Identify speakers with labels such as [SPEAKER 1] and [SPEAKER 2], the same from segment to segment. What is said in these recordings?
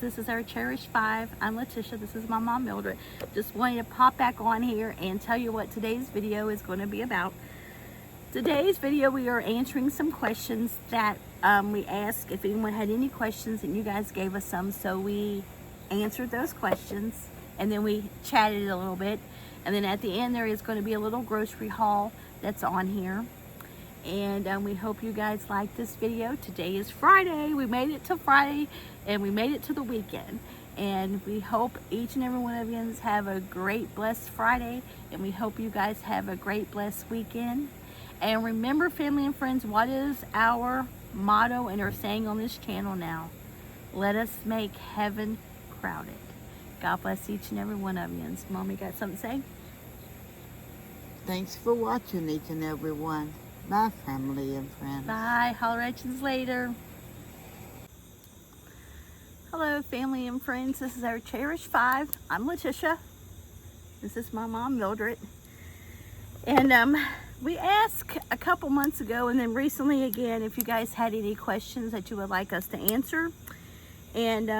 [SPEAKER 1] This is our Cherished 5. I'm Letitia. This is my mom, Mildred. Just wanted to pop back on here and tell you what today's video is going to be about. Today's video, we are answering some questions that we asked if anyone had any questions, and you guys gave us some, so we answered those questions, and then we chatted a little bit, and then at the end there is going to be a little grocery haul that's on here. And we hope you guys like this video. Today is Friday. We made it to Friday and we made it to the weekend. And we hope each and every one of you have a great, blessed Friday. And we hope you guys have a great, blessed weekend. And remember, family and friends, what is our motto and our saying on this channel now? Let us make heaven crowded. God bless each and every one of you. And Mommy got something to say?
[SPEAKER 2] Thanks for watching, each and every one. Bye, family and friends.
[SPEAKER 1] Bye. Holler at you later. Hello, family and friends. This is our Cherished 5. I'm Letitia. This is my mom, Mildred. And we asked a couple months ago and then recently again if you guys had any questions that you would like us to answer. And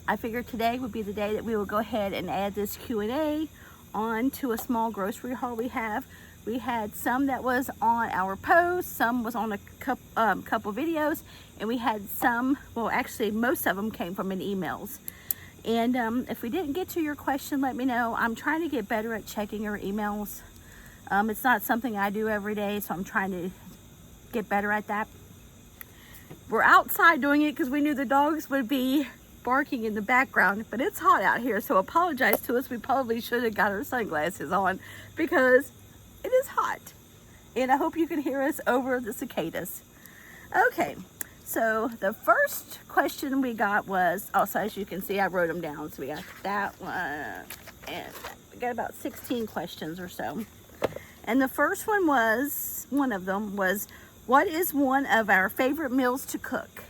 [SPEAKER 1] I figured today would be the day that we will go ahead and add this Q&A on to a small grocery haul we have. We had some that was on our post, some was on a couple videos, and we had some, well actually most of them came from in emails. And if we didn't get to your question, let me know. I'm trying to get better at checking your emails. It's not something I do every day, so I'm trying to get better at that. We're outside doing it because we knew the dogs would be barking in the background, but it's hot out here, so apologize to us. We probably should have got our sunglasses on because it is hot, and I hope you can hear us over the cicadas. Okay, so the first question we got was, also as you can see, I wrote them down. So we got that one, and we got about 16 questions or so. And the first one was, one of them was, what is one of our favorite meals to cook?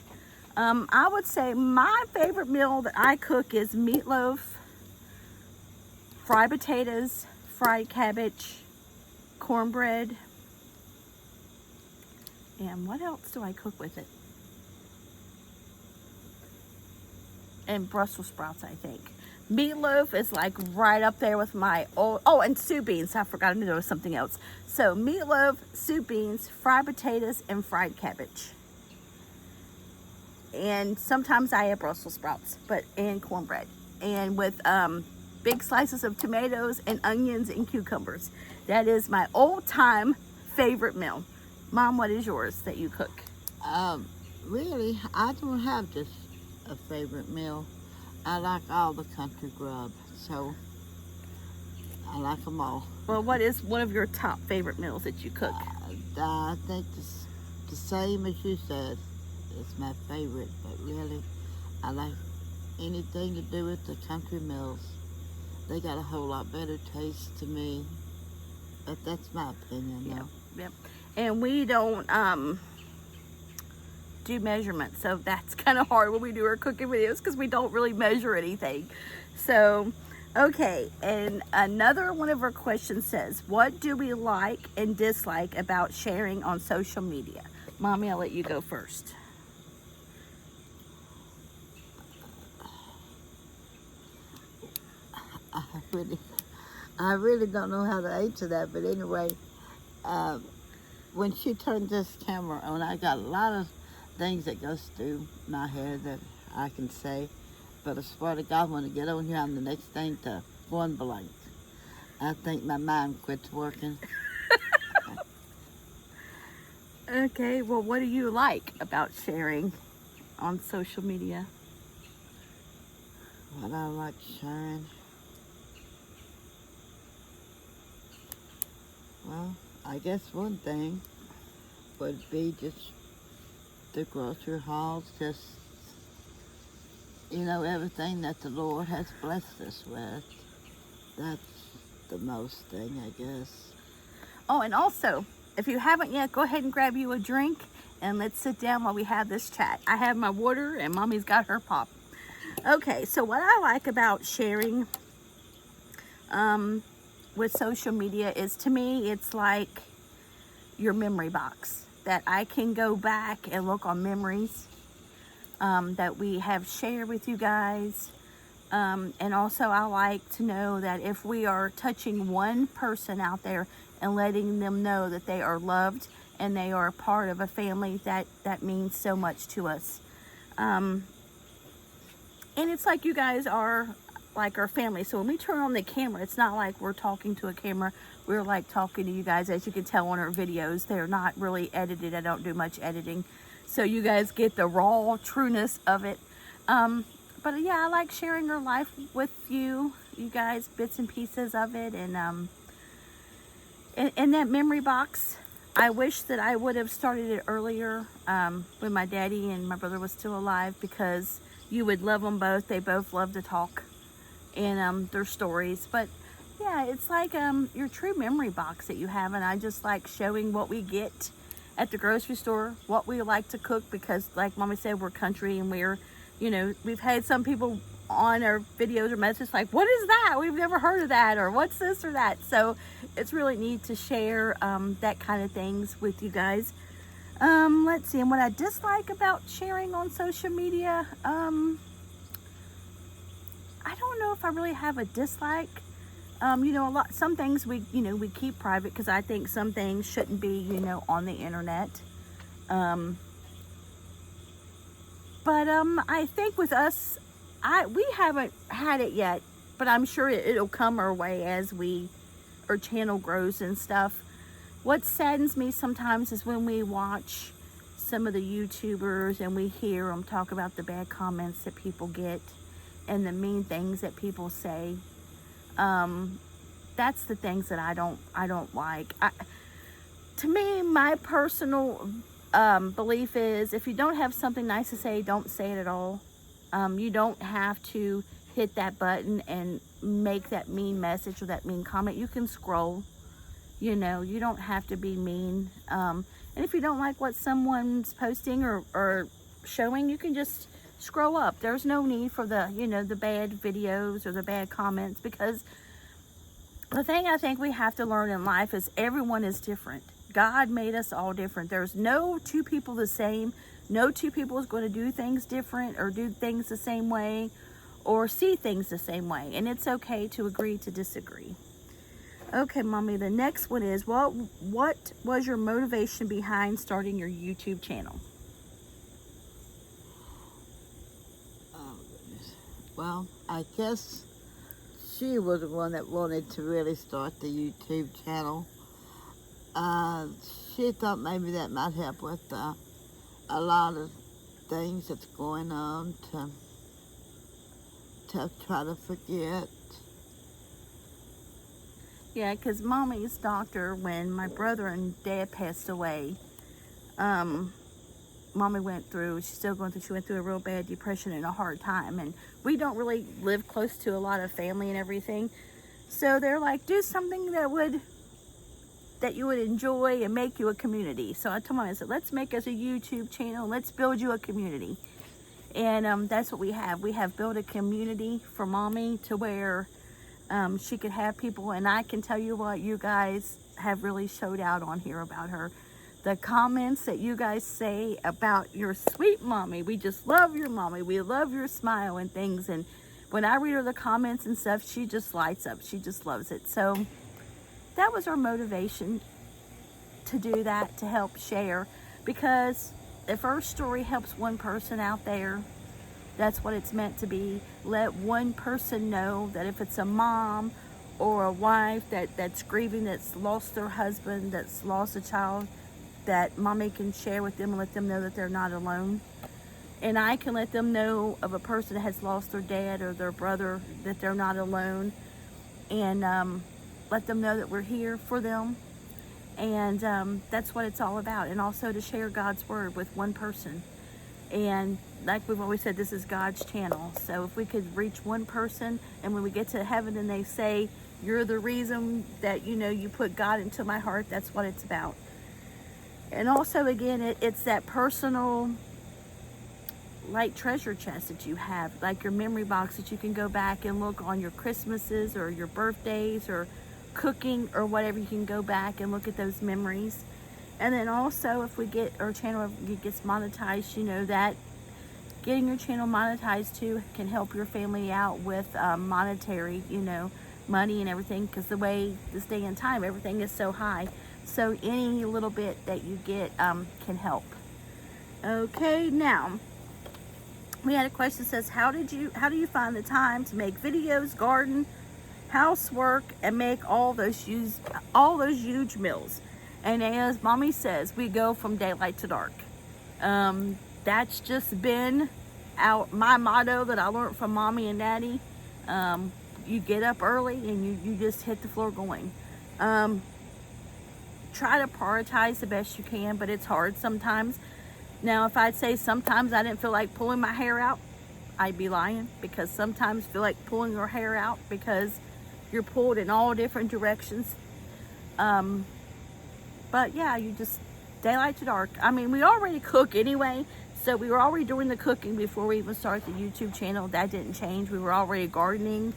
[SPEAKER 1] I would say my favorite meal that I cook is meatloaf, fried potatoes, fried cabbage, cornbread, and what else do I cook with it? And Brussels sprouts, I think. Meatloaf is like right up there with my old, oh, and soup beans. I forgot to know something else. So meatloaf, soup beans, fried potatoes, and fried cabbage. And sometimes I have Brussels sprouts, and cornbread. And with big slices of tomatoes and onions and cucumbers. That is my old-time favorite meal. Mom, what is yours that you cook?
[SPEAKER 2] Really, I don't have just a favorite meal. I like all the country grub, so I like them all.
[SPEAKER 1] Well, what is one of your top favorite meals that you cook?
[SPEAKER 2] I think the same as you said is my favorite, but really, I like anything to do with the country meals. They got a whole lot better taste to me, but that's my opinion, though.
[SPEAKER 1] Yep. And we don't do measurements, so that's kind of hard when we do our cooking videos because we don't really measure anything. So, okay, and another one of our questions says, what do we like and dislike about sharing on social media? Mommy, I'll let you go first.
[SPEAKER 2] I really don't know how to answer that, but anyway, when she turned this camera on, I got a lot of things that goes through my head that I can say, but I swear to God, when I get on here, I'm the next thing to one blank. I think my mind quits working.
[SPEAKER 1] Okay, well, what do you like about sharing on social media?
[SPEAKER 2] What I like sharing? Well, I guess one thing would be just the grocery hauls, just, you know, everything that the Lord has blessed us with. That's the most thing, I guess.
[SPEAKER 1] Oh, and also, if you haven't yet, go ahead and grab you a drink and let's sit down while we have this chat. I have my water and Mommy's got her pop. Okay, so what I like about sharing with social media is, to me, it's like your memory box that I can go back and look on memories that we have shared with you guys. And also I like to know that if we are touching one person out there and letting them know that they are loved and they are a part of a family, that means so much to us. And it's like you guys are like our family. So when we turn on the camera, it's not like we're talking to a camera. We're like talking to you guys. As you can tell on our videos, they're not really edited. I don't do much editing. So you guys get the raw trueness of it. But yeah, I like sharing our life with you guys, bits and pieces of it. And in that memory box, I wish that I would have started it earlier when my daddy and my brother was still alive, because you would love them both. They both love to talk and their stories. But yeah, it's like your true memory box that you have. And I just like showing what we get at the grocery store, what we like to cook, because like Mommy said, we're country, and we're, you know, we've had some people on our videos or messages like, what is that? We've never heard of that, or what's this or that. So it's really neat to share that kind of things with you guys. Let's see, and what I dislike about sharing on social media, I don't know if I really have a dislike. You know, some things we keep private, because I think some things shouldn't be, you know, on the internet. But I think with us, we haven't had it yet, but I'm sure it'll come our way as our channel grows and stuff. What saddens me sometimes is when we watch some of the YouTubers and we hear them talk about the bad comments that people get and the mean things that people say. That's the things that I don't like. To me, my personal belief is, if you don't have something nice to say, don't say it at all. You don't have to hit that button and make that mean message or that mean comment. You can scroll, you know, you don't have to be mean. And if you don't like what someone's posting or showing, you can just scroll up. There's no need for the, you know, the bad videos or the bad comments, because the thing I think we have to learn in life is everyone is different. God made us all different. There's no two people the same. No two people is going to do things different or do things the same way or see things the same way. And it's okay to agree to disagree. Okay, Mommy, the next one is, what was your motivation behind starting your YouTube channel?
[SPEAKER 2] Oh, goodness. Well, I guess she was the one that wanted to really start the YouTube channel. She thought maybe that might help with a lot of things that's going on to try to forget.
[SPEAKER 1] Yeah, because Mommy's doctor, when my brother and Dad passed away, Mommy went through, she went through a real bad depression and a hard time. And we don't really live close to a lot of family and everything. So they're like, do something that you would enjoy and make you a community. So I told Mommy, I said, let's make us a YouTube channel. Let's build you a community. And that's what we have. We have built a community for Mommy to where she could have people. And I can tell you what, you guys have really showed out on here about her. The comments that you guys say about your sweet Mommy, we just love your Mommy. We love your smile and things. And when I read her the comments and stuff, she just lights up. She just loves it. So that was our motivation to do that, to help share, because if our story helps one person out there, that's what it's meant to be. Let one person know that if it's a mom or a wife that's grieving, that's lost their husband, that's lost a child, that Mommy can share with them and let them know that they're not alone. And I can let them know of a person that has lost their dad or their brother, that they're not alone. And let them know that we're here for them. And that's what it's all about. And also to share God's word with one person. And like we've always said, this is God's channel. So if we could reach one person, and when we get to heaven and they say, you're the reason that, you know, you put God into my heart, that's what it's about. And also, again, it's that personal, like, treasure chest that you have, like your memory box that you can go back and look on your Christmases or your birthdays or cooking or whatever. You can go back and look at those memories. And then also, if we get our channel gets monetized, you know, that getting your channel monetized too can help your family out with monetary, money and everything, because the way this day and time, everything is so high. So any little bit that you get can help. Okay, now we had a question that says, how do you find the time to make videos, garden, housework, and make all those huge meals? And as Mommy says, we go from daylight to dark. That's just been my motto that I learned from Mommy and Daddy. You get up early and you just hit the floor going. Try to prioritize the best you can, but it's hard sometimes. Now, if I'd say sometimes I didn't feel like pulling my hair out, I'd be lying, because sometimes feel like pulling your hair out because you're pulled in all different directions. But yeah, you just daylight to dark. I mean, we already cook anyway, so we were already doing the cooking before we even started the YouTube channel. That didn't change. We were already gardening,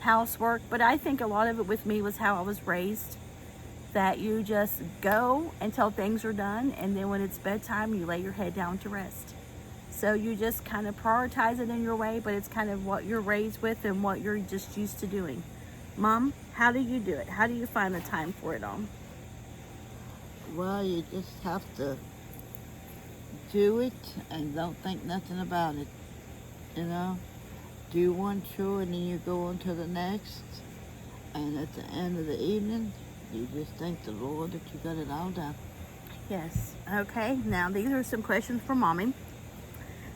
[SPEAKER 1] housework, but I think a lot of it with me was how I was raised, that you just go until things are done, and then when it's bedtime, you lay your head down to rest. So you just kind of prioritize it in your way, but it's kind of what you're raised with and what you're just used to doing. Mom, how do you do it? How do you find the time for it all?
[SPEAKER 2] Well, you just have to do it and don't think nothing about it. Do one chore and then you go on to the next. And at the end of the evening, you just thank the Lord that you got it all done.
[SPEAKER 1] Yes. Okay, now these are some questions for Mommy.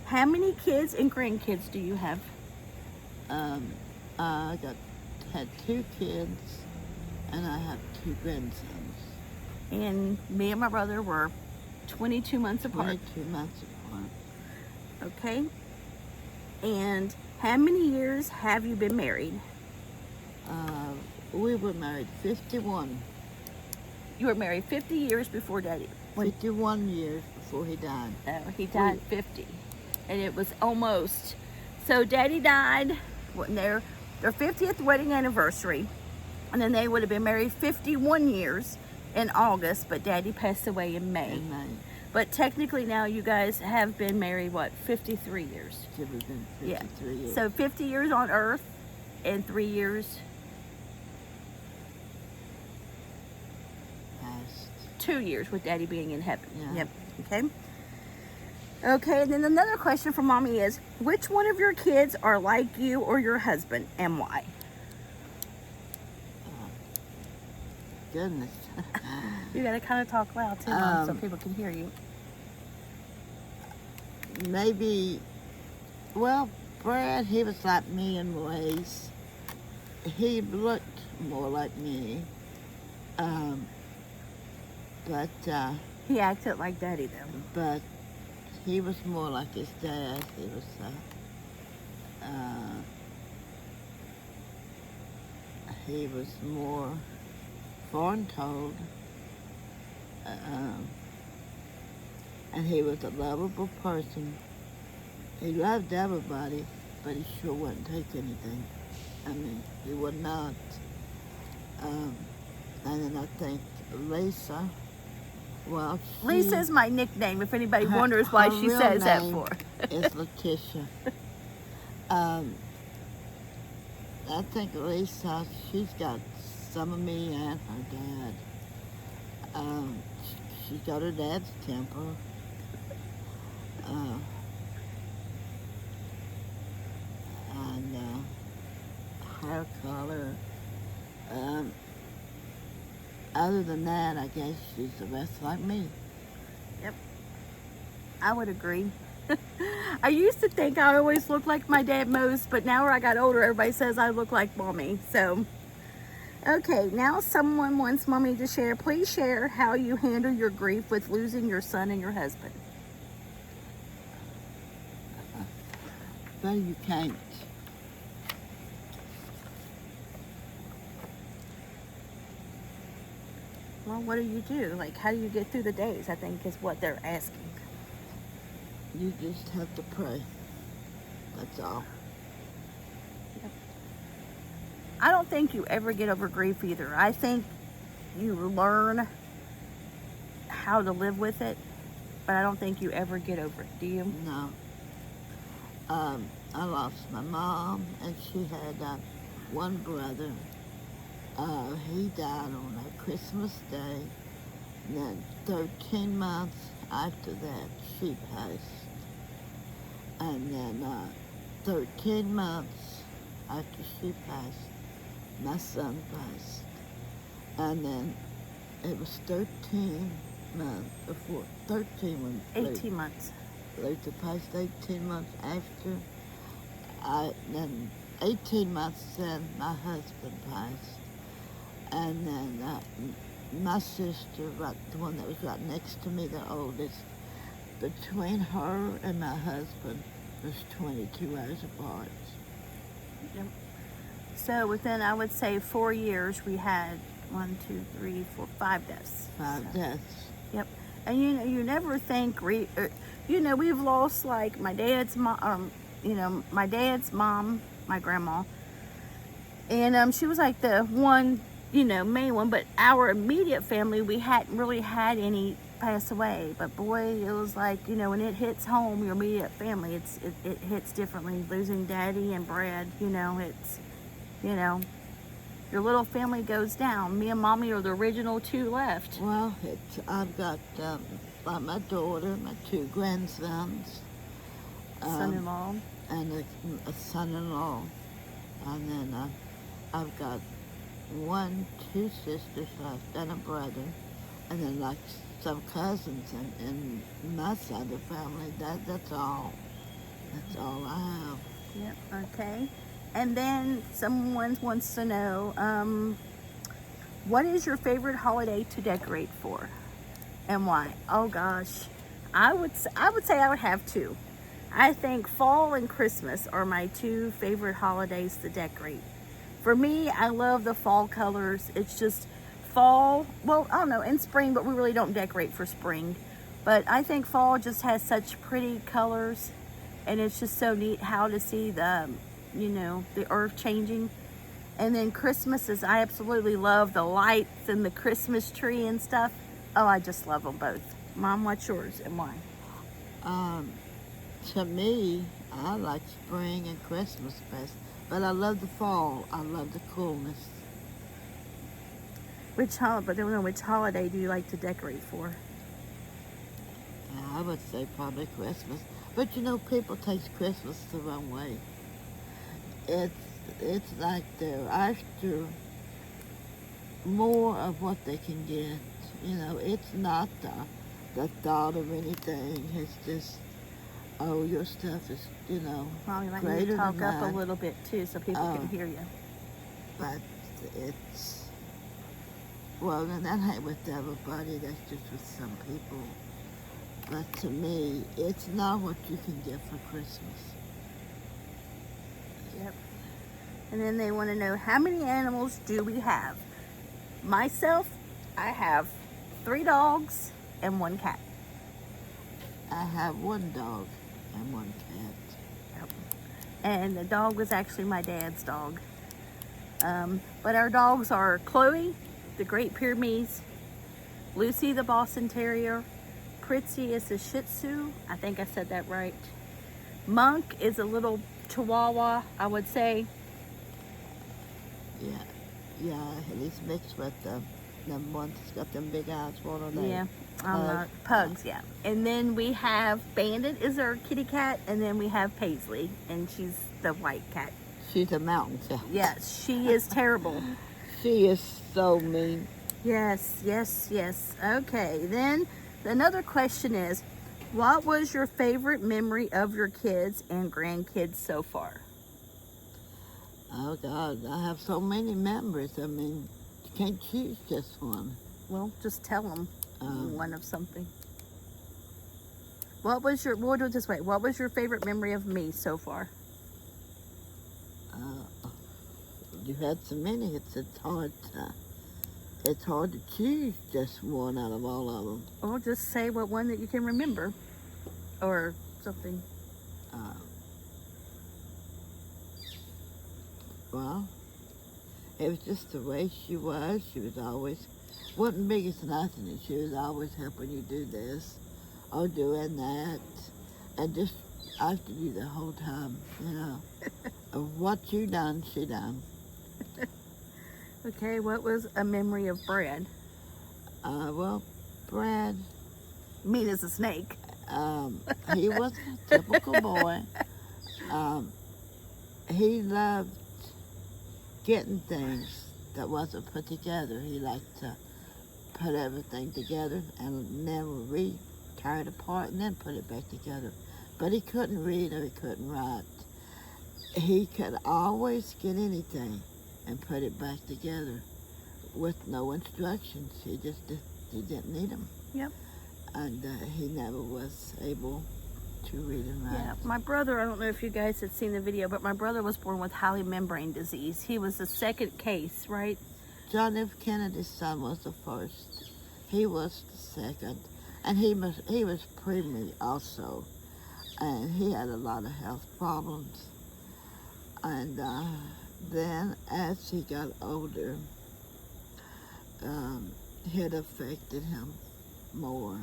[SPEAKER 1] How many kids and grandkids do you have?
[SPEAKER 2] I had 2 kids and I have 2 grandsons.
[SPEAKER 1] And me and my brother were 22 months apart.
[SPEAKER 2] 22 months apart.
[SPEAKER 1] Okay. And how many years have you been married?
[SPEAKER 2] We were married 51.
[SPEAKER 1] You were married 50 years before Daddy.
[SPEAKER 2] 51 years before he died.
[SPEAKER 1] He died 50. And it was almost. So Daddy died when their 50th wedding anniversary. And then they would have been married 51 years in August, but Daddy passed away in May. But technically now you guys have been married, 53 years?
[SPEAKER 2] Should have been 53 years.
[SPEAKER 1] So 50 years on earth and 3 years
[SPEAKER 2] past.
[SPEAKER 1] 2 years with Daddy being in heaven.
[SPEAKER 2] Yeah.
[SPEAKER 1] Yep. Okay. Okay, and then another question from Mommy is, which one of your kids are like you or your husband, and why?
[SPEAKER 2] Goodness.
[SPEAKER 1] You gotta kind of talk loud too, Mom, so people can hear you.
[SPEAKER 2] Maybe, Brad, he was like me in ways. He looked more like me. But
[SPEAKER 1] He acted like Daddy though.
[SPEAKER 2] but he was more like his dad. He was more foreign told, and he was a lovable person. He loved everybody, but he sure wouldn't take anything. I mean, he would not. And then I think Lisa,
[SPEAKER 1] Lisa's my nickname, if anybody wonders why she says that for.
[SPEAKER 2] Is Letitia. I think Lisa, she's got some of me and her dad. She's got her dad's temper. And hair color. Other than that, I guess she's the best like me.
[SPEAKER 1] Yep, I would agree. I used to think I always looked like my dad most, but now where I got older, everybody says I look like Mommy. So, okay, now someone wants Mommy to share. Please share how you handle your grief with losing your son and your husband.
[SPEAKER 2] Well, you can't.
[SPEAKER 1] Well, what do you do? Like, how do you get through the days, I think is what they're asking.
[SPEAKER 2] You just have to pray. That's all.
[SPEAKER 1] I don't think you ever get over grief either. I think you learn how to live with it, but I don't think you ever get over it. Do you?
[SPEAKER 2] No. I lost my mom, and she had one brother. He died on Christmas Day. And then 13 months after that, she passed. And then 13 months after she passed, my son passed. And then it was 13 months before, 13 when
[SPEAKER 1] 18 months.
[SPEAKER 2] Luther passed 18 months after. Then 18 months then my husband passed. And then my sister, right, the one that was right next to me, the oldest, between her and my husband was 22 hours apart.
[SPEAKER 1] Yep. So within, I would say, 4 years, we had 5 deaths.
[SPEAKER 2] 5 deaths.
[SPEAKER 1] Yep. And you never think, we've lost like my dad's mom, my dad's mom, my grandma, and she was like the one, main one. But our immediate family, we hadn't really had any pass away. But boy, it was like, when it hits home, your immediate family, it hits differently. Losing Daddy and Brad, it's, your little family goes down. Me and Mommy are the original 2 left.
[SPEAKER 2] Well, I've got my daughter, my 2 grandsons,
[SPEAKER 1] Son-in-law.
[SPEAKER 2] and a son-in-law, and then I've got 2 sisters left and a brother, and then like some cousins in my side of the family. That's all. That's all I have.
[SPEAKER 1] Yep. Okay. And then someone wants to know, what is your favorite holiday to decorate for, and why? Oh gosh, I would say I would have 2. I think fall and Christmas are my 2 favorite holidays to decorate. For me, I love the fall colors. It's just fall. Well, I don't know, in spring, but we really don't decorate for spring. But I think fall just has such pretty colors, and it's just so neat how to see the earth changing. And then Christmas I absolutely love the lights and the Christmas tree and stuff. Oh, I just love them both. Mom, what's yours and why?
[SPEAKER 2] To me, I like spring and Christmas best, but I love the fall. I love the coolness.
[SPEAKER 1] Which holiday do you like to decorate for?
[SPEAKER 2] I would say probably Christmas, but people take Christmas the wrong way. It's like they're after more of what they can get. It's not the thought of anything. It's just, oh, your stuff is,
[SPEAKER 1] Well, you might need
[SPEAKER 2] greater
[SPEAKER 1] to talk
[SPEAKER 2] than
[SPEAKER 1] up
[SPEAKER 2] mine.
[SPEAKER 1] a little bit too so people can hear you.
[SPEAKER 2] But it's, well, and that ain't with everybody. That's just with some people. But to me, it's not what you can get for Christmas.
[SPEAKER 1] Yep. And then they want to know, how many animals do we have? Myself, I have 3 dogs and 1 cat.
[SPEAKER 2] I have 1 dog and 1 cat.
[SPEAKER 1] Yep. And the dog was actually my dad's dog. But our dogs are Chloe, the Great Pyrenees, Lucy, the Boston Terrier, Pritzy is a Shih Tzu. I think I said that right. Monk is a little Chihuahua, I would say.
[SPEAKER 2] Yeah, he's mixed with the one that's got them big eyes. What are they?
[SPEAKER 1] Yeah, pugs, yeah. And then we have Bandit is our kitty cat, and then we have Paisley, and she's the white cat.
[SPEAKER 2] She's a mountain cat.
[SPEAKER 1] Yes, she is terrible.
[SPEAKER 2] She is so mean.
[SPEAKER 1] Yes. Okay, then another question is, what was your favorite memory of your kids and grandkids so far?
[SPEAKER 2] Oh, God, I have so many memories. I mean, you can't choose just one.
[SPEAKER 1] Well, just tell them one of something. We'll do it this way. What was your favorite memory of me so far?
[SPEAKER 2] You had so many. It's hard to choose just one out of all of them.
[SPEAKER 1] Or just say what one that you can remember, or something.
[SPEAKER 2] Well, it was just the way she was. She was always, wasn't big as nothing, and she was always helping you do this or doing that, and just I used to do the whole time, you know. Of what you done, she done.
[SPEAKER 1] Okay, what was a memory of Brad?
[SPEAKER 2] Well, Brad,
[SPEAKER 1] Mean as a snake.
[SPEAKER 2] he was a typical boy. Um, he loved getting things that wasn't put together. He liked to put everything together and then tear it apart and then put it back together. But he couldn't read or he couldn't write. He could always get anything and put it back together with no instructions. He didn't need them.
[SPEAKER 1] Yep.
[SPEAKER 2] And he never was able to read and write.
[SPEAKER 1] Yeah, my brother, I don't know if you guys had seen the video, but my brother was born with highly membrane disease. He was the second case, right?
[SPEAKER 2] John F. Kennedy's son was the first. He was the second. And he was preemie also. And he had a lot of health problems. And then as he got older, it affected him more.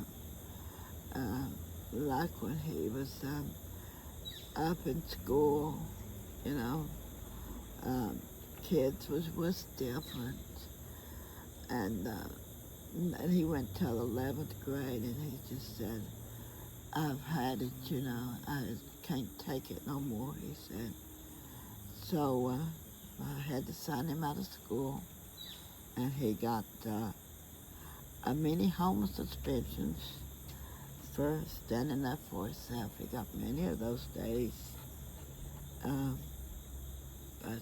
[SPEAKER 2] Like when he was up in school, you know, kids was different. And he went till 11th grade and he just said, I've had it, you know, I can't take it no more, he said. So I had to sign him out of school and he got a mini home suspensions for standing up for himself. He got many of those days. But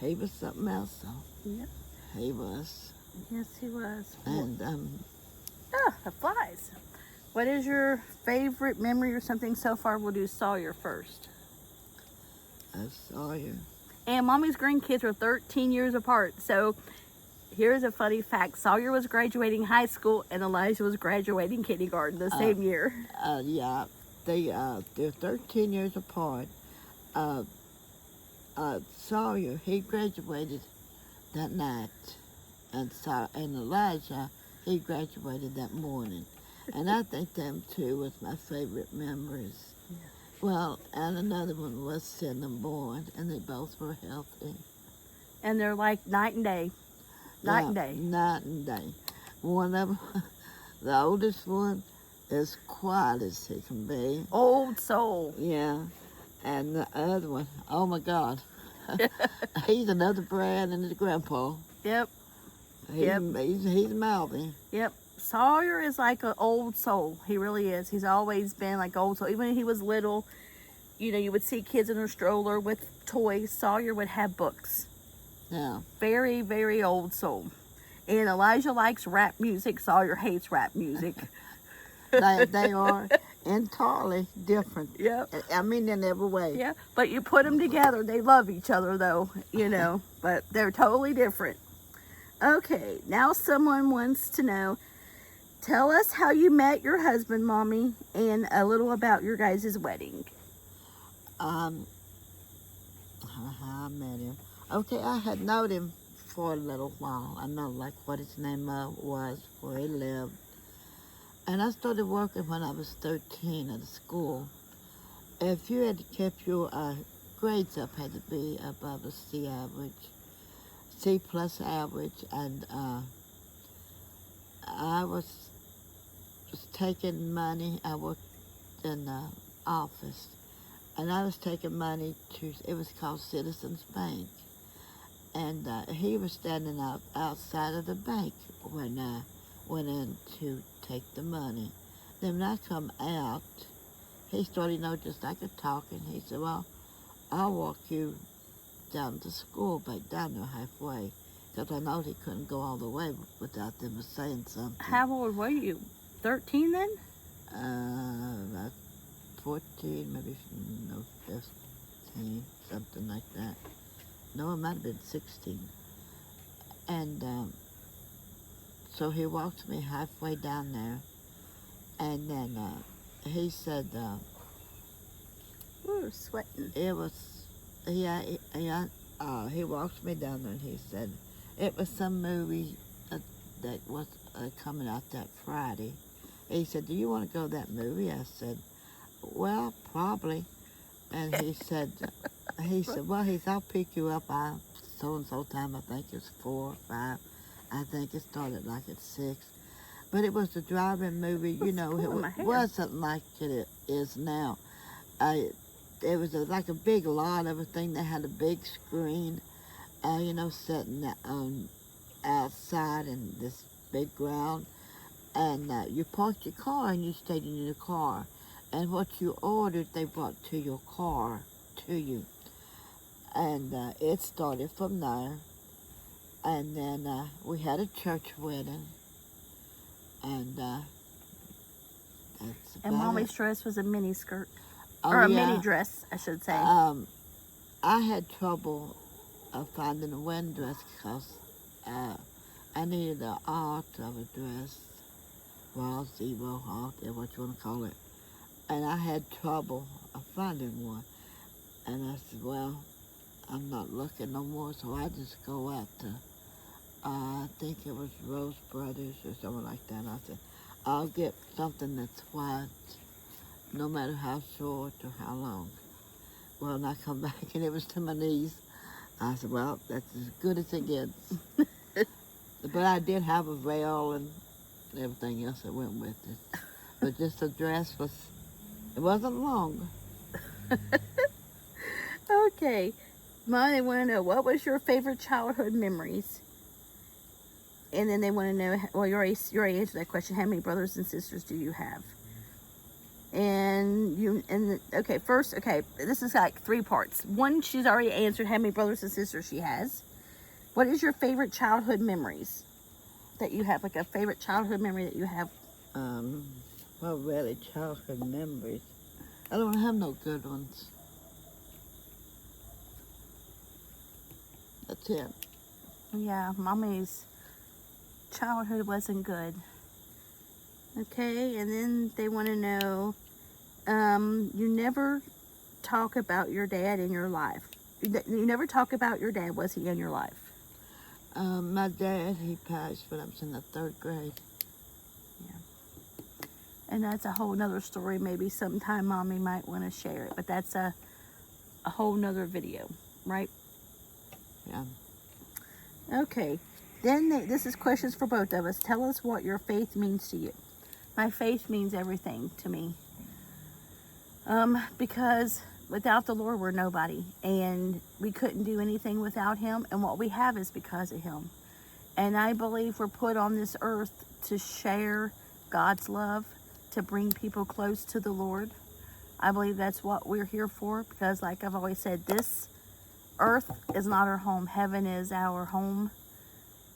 [SPEAKER 2] he was something else, though.
[SPEAKER 1] Yep.
[SPEAKER 2] He was.
[SPEAKER 1] Yes, he was.
[SPEAKER 2] And
[SPEAKER 1] the flies. What is your favorite memory or something so far? We'll do Sawyer first.
[SPEAKER 2] I saw you.
[SPEAKER 1] And Mommy's grandkids are 13 years apart. So here's a funny fact. Sawyer was graduating high school and Elijah was graduating kindergarten the same year.
[SPEAKER 2] Yeah, they're 13 years apart. Sawyer, he graduated that night, and Elijah, he graduated that morning. And I think them two was my favorite memories.
[SPEAKER 1] Yeah.
[SPEAKER 2] Well, and another one was seeing them born, and they both were healthy.
[SPEAKER 1] And they're like night and day. Night and day.
[SPEAKER 2] Night and day. One of them, the oldest one, as quiet as he can be.
[SPEAKER 1] Old soul.
[SPEAKER 2] Yeah. And the other one, oh my God. He's another Brad and his grandpa.
[SPEAKER 1] Yep.
[SPEAKER 2] He's mouthy.
[SPEAKER 1] Yep. Sawyer is like an old soul. He really is. He's always been like old soul. Even when he was little, you know, you would see kids in a stroller with toys. Sawyer would have books.
[SPEAKER 2] Yeah.
[SPEAKER 1] Very, very old soul. And Elijah likes rap music. Sawyer hates rap music.
[SPEAKER 2] They are entirely different.
[SPEAKER 1] Yep.
[SPEAKER 2] I mean, in every way.
[SPEAKER 1] Yeah. But you put them together. They love each other, though, you know. But they're totally different. Okay. Now someone wants to know, tell us how you met your husband, Mommy, and a little about your guys' wedding.
[SPEAKER 2] How I met him. Okay, I had known him for a little while. I know like what his name was, where he lived. And I started working when I was 13 at a school. If you had kept your grades up, had to be above a C average, C plus average, and I was taking money. I worked in the office, and I was taking money to, it was called Citizens Bank. And he was standing outside of the bank when I went in to take the money. Then when I come out, he started, you know, just like a talking. He said, well, I'll walk you down to school, back down there halfway. Because I know he couldn't go all the way without them saying something.
[SPEAKER 1] How old were you? 13 then?
[SPEAKER 2] About 14, maybe, no, 15, something like that. No, it might have been 16. And so he walked me halfway down there, and then he said,
[SPEAKER 1] Ooh, sweating.
[SPEAKER 2] it was, he walked me down there and he said, it was some movie that was coming out that Friday. He said, do you want to go to that movie? I said, Well, probably. And he said, well, I'll pick you up by so and so time. I think it's 4 or 5. I think it started like at 6. But it was a drive-in movie. You
[SPEAKER 1] What's
[SPEAKER 2] know,
[SPEAKER 1] pulling my
[SPEAKER 2] it
[SPEAKER 1] hair?
[SPEAKER 2] wasn't like it is now. It was like a big lot, everything. They had a big screen, sitting outside in this big ground. And you parked your car and you stayed in your car. And what you ordered, they brought to your car, to you. And it started from there. And then we had a church wedding. And that's
[SPEAKER 1] And
[SPEAKER 2] about
[SPEAKER 1] Mommy's
[SPEAKER 2] it.
[SPEAKER 1] dress was a mini skirt.
[SPEAKER 2] Oh,
[SPEAKER 1] Or a
[SPEAKER 2] yeah.
[SPEAKER 1] mini dress, I should say.
[SPEAKER 2] I had trouble finding a wedding dress because I needed an art of a dress. Well, zero art, what you want to call it. And I had trouble finding one. And I said, well, I'm not looking no more, so I just go out to, I think it was Rose Brothers or something like that. I said, I'll get something that's white, no matter how short or how long. Well, and I come back and it was to my knees. I said, well, that's as good as it gets. But I did have a veil and everything else that went with it. But just the dress it wasn't long.
[SPEAKER 1] Okay. Mom, they want to know, what was your favorite childhood memories? And then they want to know, well, you already answered that question. How many brothers and sisters do you have? Okay, this is like 3 parts. One, she's already answered how many brothers and sisters she has. What is your favorite childhood memories that you have? Like a favorite childhood memory that you have?
[SPEAKER 2] Well, really, childhood memories. I don't have no good ones. That's it.
[SPEAKER 1] Yeah, Mommy's childhood wasn't good. Okay, and then they want to know, you never talk about your dad in your life. You never talk about your dad. Was he in your life?
[SPEAKER 2] My dad, he passed when I was in the 3rd grade.
[SPEAKER 1] And that's a whole nother story. Maybe sometime Mommy might want to share it. But that's a whole nother video, right?
[SPEAKER 2] Yeah.
[SPEAKER 1] Okay. Then this is questions for both of us. Tell us what your faith means to you. My faith means everything to me. Because without the Lord, we're nobody. And we couldn't do anything without Him. And what we have is because of Him. And I believe we're put on this earth to share God's love, to bring people close to the Lord. I believe that's what we're here for, because like I've always said, this earth is not our home. Heaven is our home.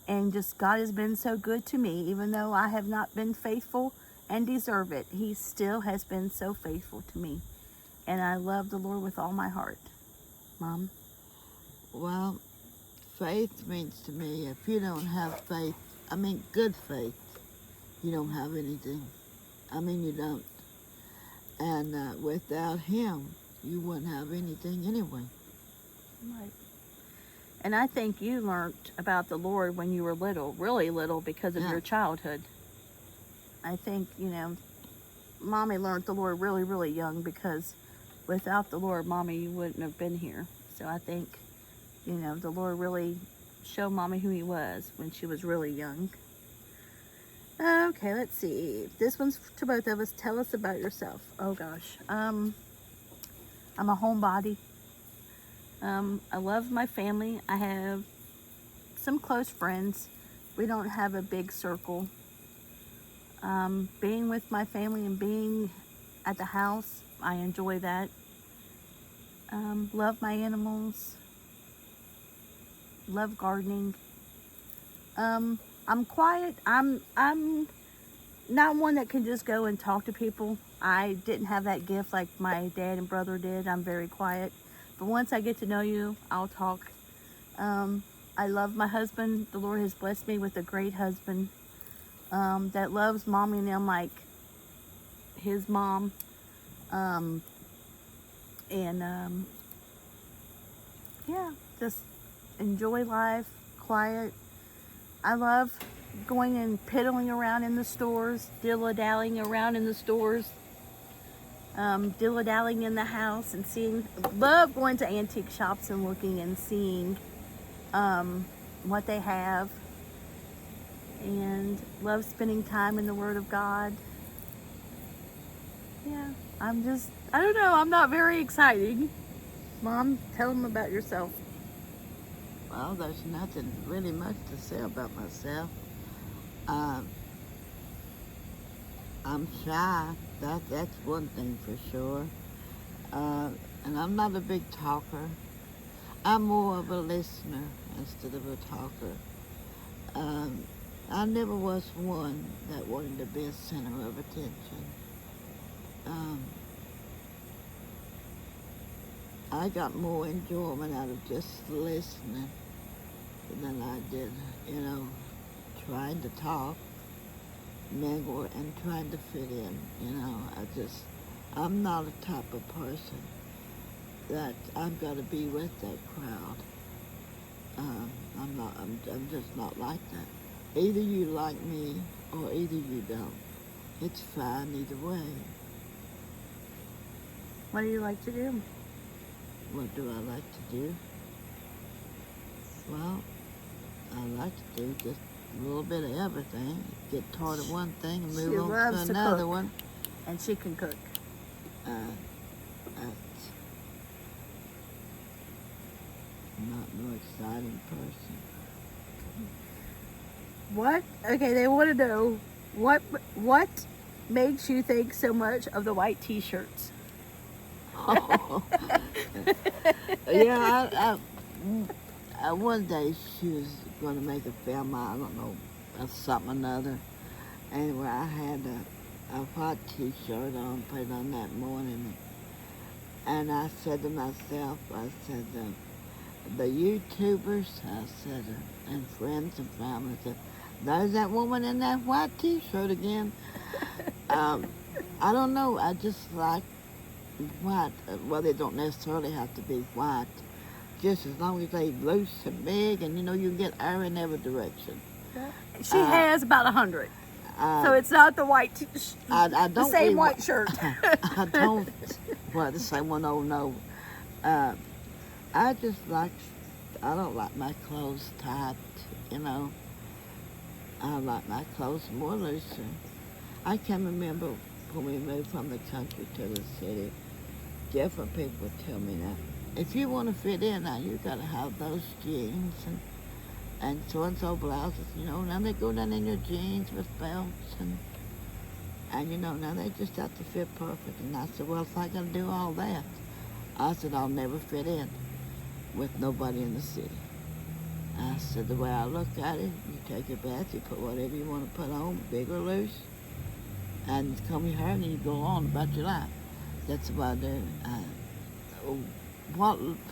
[SPEAKER 1] And just God has been so good to me, even though I have not been faithful and deserve it. He still has been so faithful to me. And I love the Lord with all my heart. Mom?
[SPEAKER 2] Well, faith means to me, if you don't have faith, good faith, you don't have anything. You don't. And without Him, you wouldn't have anything anyway.
[SPEAKER 1] Right. And I think you learned about the Lord when you were little, really little, because of your childhood. I think, Mommy learned the Lord really, really young, because without the Lord, Mommy, you wouldn't have been here. So I think, the Lord really showed Mommy who He was when she was really young. Okay, let's see. This one's to both of us. Tell us about yourself. Oh, gosh. I'm a homebody. I love my family. I have some close friends. We don't have a big circle. Being with my family and being at the house, I enjoy that. Love my animals. Love gardening. I'm quiet. I'm not one that can just go and talk to people. I didn't have that gift like my dad and brother did. I'm very quiet. But once I get to know you, I'll talk. I love my husband. The Lord has blessed me with a great husband that loves Mommy and them like his mom. Just enjoy life, quiet. I love going and piddling around in the stores, dilly-dallying around in the stores. dilly-dallying in the house and love going to antique shops and looking and seeing what they have, and love spending time in the Word of God. Yeah, I don't know, I'm not very exciting. Mom, tell them about yourself.
[SPEAKER 2] Well, there's nothing really much to say about myself. Um, I'm shy. That's one thing for sure. And I'm not a big talker. I'm more of a listener instead of a talker. I never was one that wanted to be a center of attention. Um, I got more enjoyment out of just listening than I did, trying to talk, mingle, and trying to fit in. I'm not a type of person that I've got to be with that crowd. I'm just not like that. Either you like me or either you don't. It's fine either way.
[SPEAKER 1] What do you like to do?
[SPEAKER 2] What do I like to do? Well, I like to do just a little bit of everything. Get tired of one thing and move on to another one.
[SPEAKER 1] And she can cook.
[SPEAKER 2] I'm not no exciting person.
[SPEAKER 1] What? Okay, they want to know what makes you think so much of the white T-shirts.
[SPEAKER 2] Oh. Yeah, one day she was going to make a film, I don't know, of something or another. Anyway, I had a white T-shirt on, put it on that morning, and I said to myself, the YouTubers, and friends and family said, there's that woman in that white T-shirt again. I don't know, I just like white. Well, they don't necessarily have to be white, just as long as they loose and big, and you can get air in every direction.
[SPEAKER 1] She has about 100, so it's not the white
[SPEAKER 2] I don't
[SPEAKER 1] the same white shirt.
[SPEAKER 2] I don't. Well, the same one. Oh no. I don't like my clothes tight. I like my clothes more looser. I can remember when we moved from the country to the city, different people would tell me that if you want to fit in now, you got to have those jeans and so-and-so blouses, now they go down in your jeans with belts and now they just have to fit perfect. And I said, well, if I got to do all that, I said, I'll never fit in with nobody in the city. I said, the way I look at it, you take a bath, you put whatever you want to put on, big or loose, and comb your hair, and you go on about your life. That's what I do.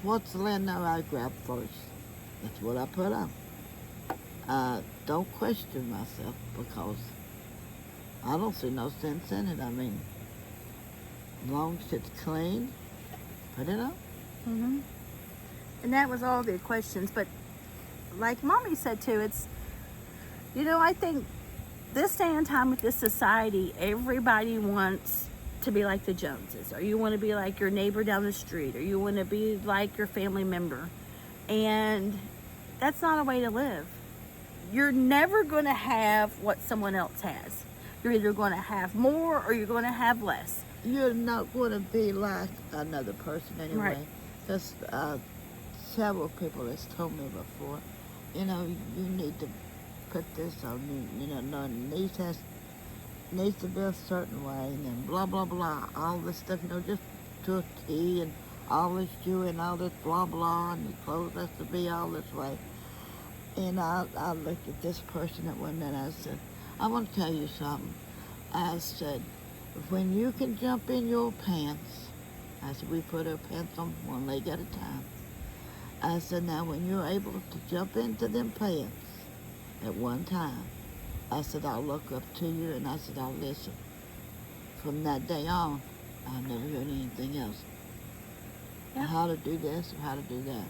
[SPEAKER 2] What's the linen I grab first? That's what I put on. Don't question myself, because I don't see no sense in it. I mean, as long as it's clean, put it on.
[SPEAKER 1] Mm-hmm. And that was all the questions. But like Mommy said too, it's, I think this day and time with this society, everybody wants to be like the Joneses, or you want to be like your neighbor down the street, or you want to be like your family member. And that's not a way to live. You're never going to have what someone else has. You're either going to have more or you're going to have less.
[SPEAKER 2] You're not going to be like another person anyway. Because several people has told me before, you need to put this on, needs to be a certain way, and then blah, blah, blah, all this stuff, just to a T, and all this jewelry and all this blah, blah, and your clothes has to be all this way. And I looked at this person at one minute, I said, I want to tell you something. I said, when you can jump in your pants, I said, we put our pants on one leg at a time. I said, now when you're able to jump into them pants at one time, I said, I'll look up to you, and I said, I'll listen. From that day on, I never heard anything else. Yeah. How to do this or how to do that.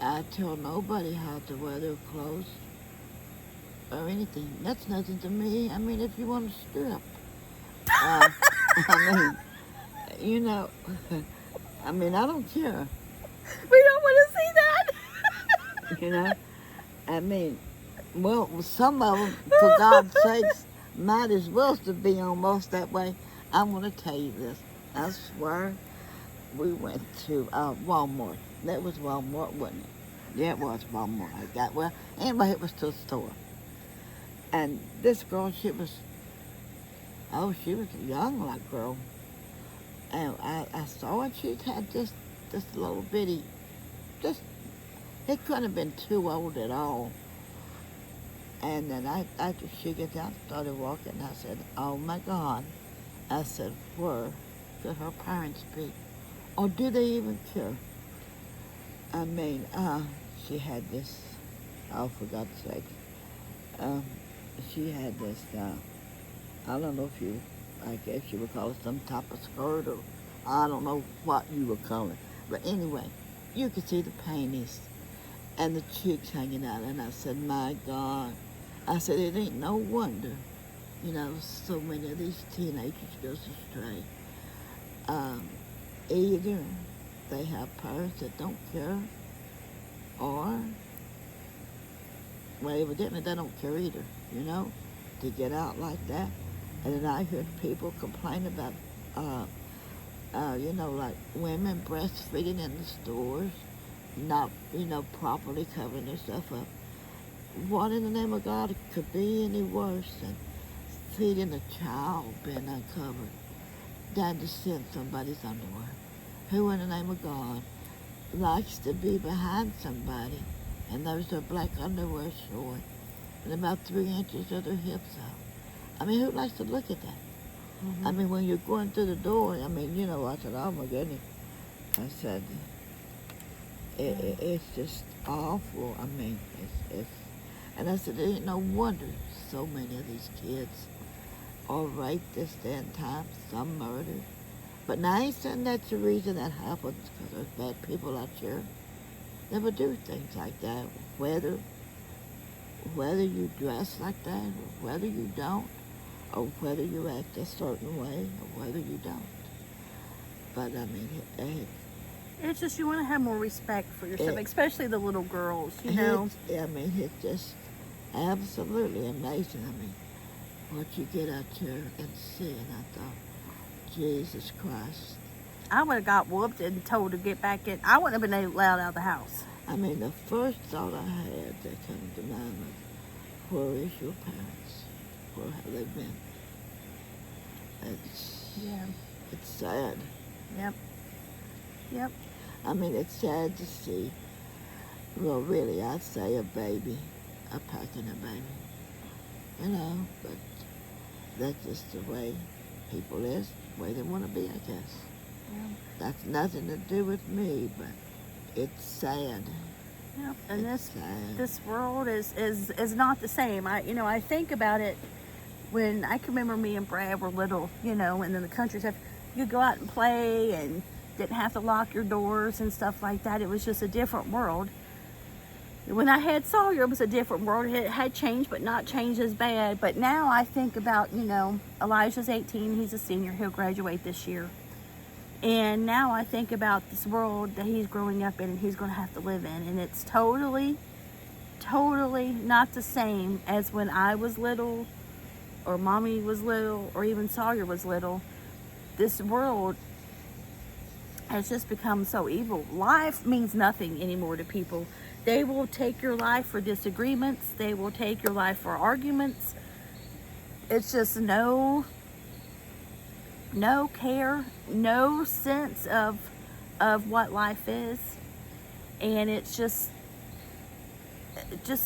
[SPEAKER 2] I tell nobody how to wear their clothes or anything. That's nothing to me. I mean, if you want to strip. you know, I mean, I don't care.
[SPEAKER 1] We don't want to see that.
[SPEAKER 2] You know, I mean, well, some of them, for God's sakes, might as well to be almost that way. I'm going to tell you this. I swear, we went to Walmart. That was Walmart, wasn't it? Yeah, it was Walmart. Anyway, it was to a store. And this girl, she was a young like girl. And I saw her, she had this little bitty, it couldn't have been too old at all. And then after she got down, started walking, I said, oh my God. I said, where could her parents be? Or do they even care? I mean, she had this, oh, for God's sake. She had this, I don't know if I guess you would call it some type of skirt, or I don't know what you would call it. But anyway, you could see the panties and the cheeks hanging out. And I said, my God. I said, it ain't no wonder, you know, so many of these teenagers go astray. Either they have parents that don't care, or, well, evidently they don't care either, you know, to get out like that. And then I heard people complain about, you know, like women breastfeeding in the stores, not, you know, properly covering themselves up. What in the name of God could be any worse than feeding a child being uncovered than to see somebody's underwear? Who in the name of God likes to be behind somebody and there's their black underwear showing and about 3 inches of their hips out? I mean, who likes to look at that? Mm-hmm. I mean, when you're going through the door, I mean, you know, I said, oh my goodness. I said, it's just awful. I mean, and I said, there ain't no wonder so many of these kids are raped this day and time, some murdered. But now I ain't saying that's the reason that happens, because there's bad people out here that would do things like that, whether you dress like that, or whether you don't, or whether you act a certain way, or whether you don't. But I mean,
[SPEAKER 1] it's just you want to have more respect for yourself, especially the little girls, you know.
[SPEAKER 2] I mean, it's just absolutely amazing. I mean, what you get out here and see, and I thought, Jesus Christ.
[SPEAKER 1] I would have got whooped and told to get back in. I wouldn't have been allowed out of the house.
[SPEAKER 2] I mean, the first thought I had that came to mind was, where is your parents? Where have they been? It's sad.
[SPEAKER 1] Yep.
[SPEAKER 2] I mean, it's sad to see, well, really, I'd say a baby, a packing a baby, you know, but that's just the way people is, the way they want to be, I guess. Yeah. That's nothing to do with me, but it's sad.
[SPEAKER 1] Yeah, and this world is not the same. I think about it when I can remember me and Brad were little, you know, and then the country stuff, you go out and play and didn't have to lock your doors and stuff like that. It was just a different world. When I had Sawyer, it was a different world. It had changed, but not changed as bad. But now I think about, you know, Elijah's 18. He's a senior. He'll graduate this year. And now I think about this world that he's growing up in and he's going to have to live in. And it's totally not the same as when I was little, or Mommy was little, or even Sawyer was little. This world has just become so evil. Life means nothing anymore to people. They will take your life for disagreements. They will take your life for arguments. It's just no care, no sense of what life is. And it's just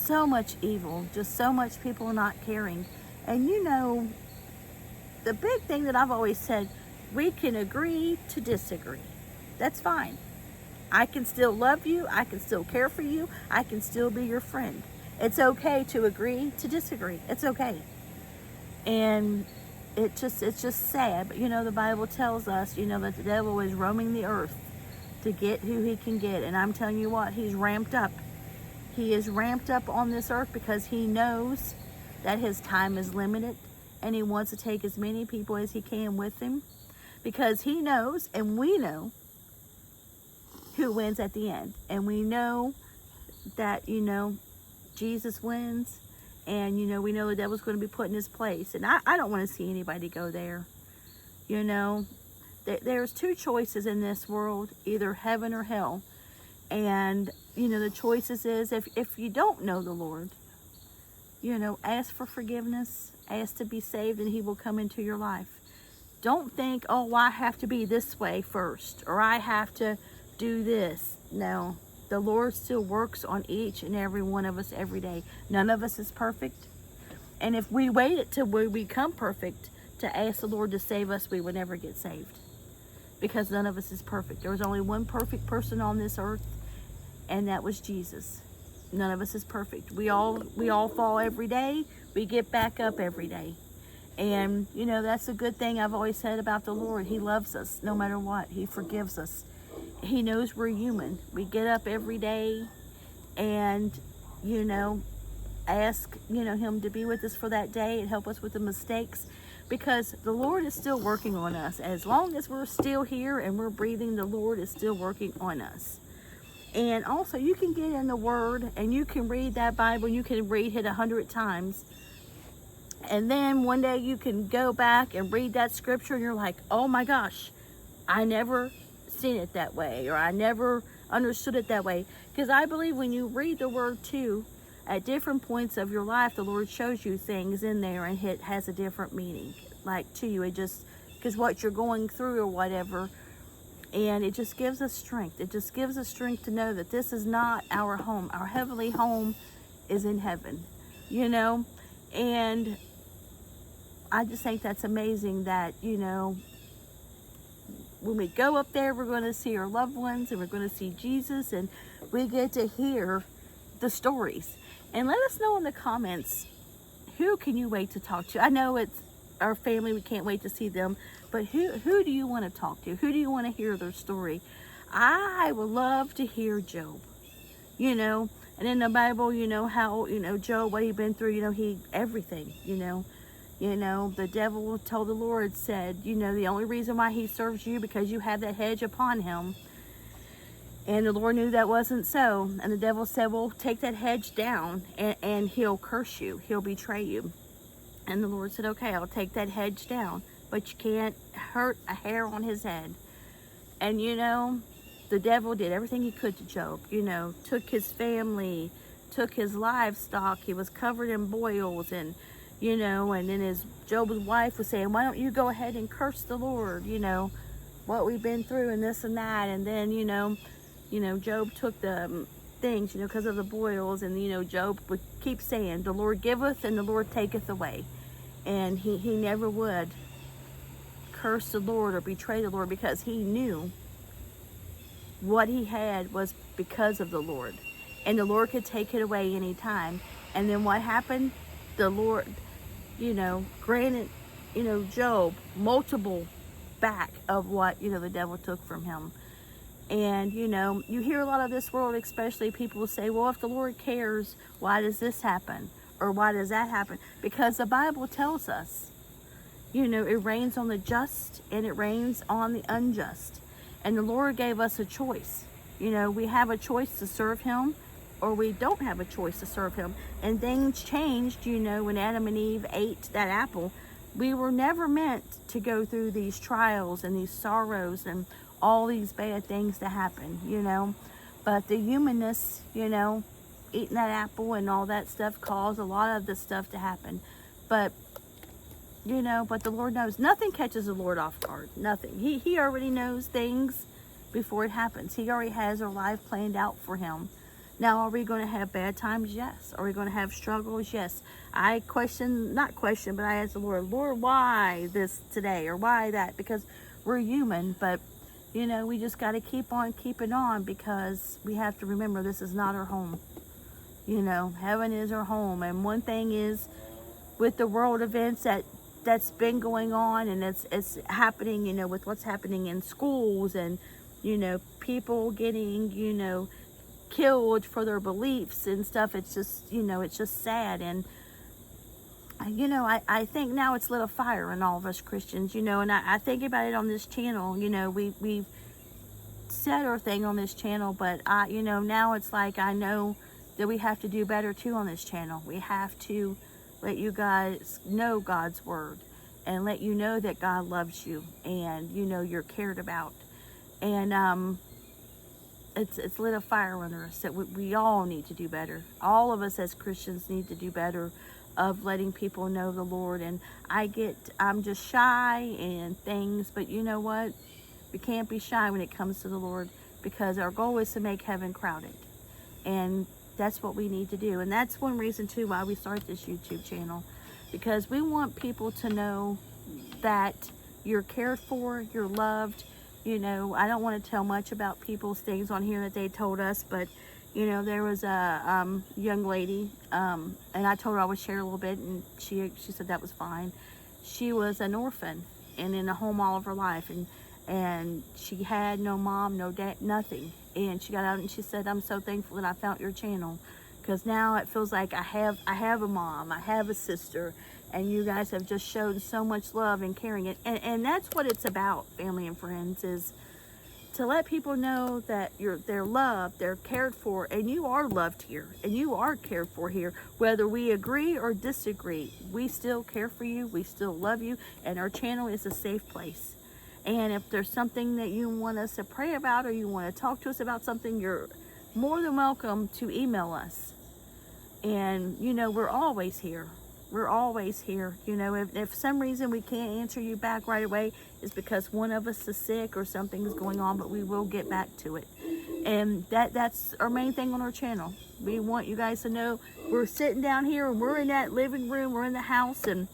[SPEAKER 1] so much evil, just so much people not caring. And you know, the big thing that I've always said, we can agree to disagree. That's fine. I can still love you. I can still care for you. I can still be your friend. It's okay to agree to disagree. It's okay. And it's just sad. But you know, the Bible tells us, you know, that the devil is roaming the earth to get who he can get. And I'm telling you what, he's ramped up. He is ramped up on this earth because he knows that his time is limited and he wants to take as many people as he can with him. because he knows, and we know who wins at the end. And we know that, Jesus wins. And, we know the devil's going to be put in his place. And I don't want to see anybody go there. There's two choices in this world, either heaven or hell. And, the choices is, if you don't know the Lord, ask for forgiveness, ask to be saved, and he will come into your life. Don't think, oh, I have to be this way first, or I have to do this. No, the Lord still works on each and every one of us every day. None of us is perfect. And if we waited till we become perfect to ask the Lord to save us, we would never get saved. Because none of us is perfect. There was only one perfect person on this earth, and that was Jesus. None of us is perfect. We all fall every day. We get back up every day. And, that's a good thing I've always said about the Lord. He loves us no matter what. He forgives us. He knows we're human. We get up every day and, ask, him to be with us for that day and help us with the mistakes, because the Lord is still working on us. As long as we're still here and we're breathing, the Lord is still working on us. And also, you can get in the Word and you can read that Bible. You can read it 100 times. And then one day you can go back and read that scripture and you're like, oh my gosh, I never seen it that way, or I never understood it that way. Because I believe when you read the Word too, at different points of your life, the Lord shows you things in there and it has a different meaning, like to you. It just, because what you're going through or whatever, and it just gives us strength. It just gives us strength to know that this is not our home. Our heavenly home is in heaven, and I just think that's amazing that, when we go up there, we're going to see our loved ones and we're going to see Jesus, and we get to hear the stories. And let us know in the comments, who can you wait to talk to? I know it's our family, we can't wait to see them, but who do you want to talk to? Who do you want to hear their story? I would love to hear Job, and in the Bible, how, Job, what he'd been through, he, everything, the devil told the Lord, said, the only reason why he serves you because you have that hedge upon him. And the Lord knew that wasn't so. And the devil said, well, take that hedge down and he'll curse you. He'll betray you. And the Lord said, okay, I'll take that hedge down, but you can't hurt a hair on his head. And, the devil did everything he could to Job, took his family, took his livestock. He was covered in boils, and, and then Job's wife was saying, why don't you go ahead and curse the Lord, what we've been through and this and that. And then, Job took the things, because of the boils, and, Job would keep saying, the Lord giveth and the Lord taketh away. And he never would curse the Lord or betray the Lord, because he knew what he had was because of the Lord. And the Lord could take it away anytime. And then what happened? The Lord, granted, Job multiple back of what, the devil took from him. And, you hear a lot of this world, especially people say, well, if the Lord cares, why does this happen? Or why does that happen? Because the Bible tells us, it rains on the just and it rains on the unjust. And the Lord gave us a choice. We have a choice to serve him, or we don't have a choice to serve him. And things changed, when Adam and Eve ate that apple. We were never meant to go through these trials and these sorrows and all these bad things to happen, But the humanness, eating that apple and all that stuff caused a lot of this stuff to happen. But, but the Lord knows. Nothing catches the Lord off guard. Nothing. He already knows things before it happens. He already has our life planned out for him. Now, are we going to have bad times? Yes. Are we going to have struggles? Yes. I asked the Lord, why this today? Or why that? Because we're human, but we just got to keep on keeping on, because we have to remember this is not our home. Heaven is our home. And one thing is, with the world events that's been going on, and it's happening, with what's happening in schools, and, people getting, killed for their beliefs and stuff. It's just, it's just sad. And you know, I think now it's lit a fire in all of us Christians, you know, and I think about it on this channel, you know, we've said our thing on this channel, but you know, now it's like I know that we have to do better too on this channel. We have to let you guys know God's word and let you know that God loves you and, you know, you're cared about. And it's lit a fire under us that we all need to do better. All of us as Christians need to do better of letting people know the Lord. And I'm just shy and things, but you know what? We can't be shy when it comes to the Lord, because our goal is to make heaven crowded. And that's what we need to do. And that's one reason too why we started this YouTube channel, because we want people to know that you're cared for, you're loved. You know, I don't want to tell much about people's things on here that they told us, but you know, there was a young lady, and I told her I would share a little bit, and she said that was fine. She was an orphan and in a home all of her life, and she had no mom, no dad, nothing. And she got out and she said, I'm so thankful that I found your channel, because now it feels like I have a mom, I have a sister, and you guys have just shown so much love and caring. And that's what it's about, family and friends, is to let people know that they're loved, they're cared for, and you are loved here, and you are cared for here. Whether we agree or disagree, we still care for you, we still love you, and our channel is a safe place. And if there's something that you want us to pray about, or you want to talk to us about something, you're more than welcome to email us. And, you know, we're always here. We're always here. You know, if for some reason we can't answer you back right away, it's because one of us is sick or something is going on, but we will get back to it. And that's our main thing on our channel. We want you guys to know we're sitting down here and we're in that living room, we're in the house, and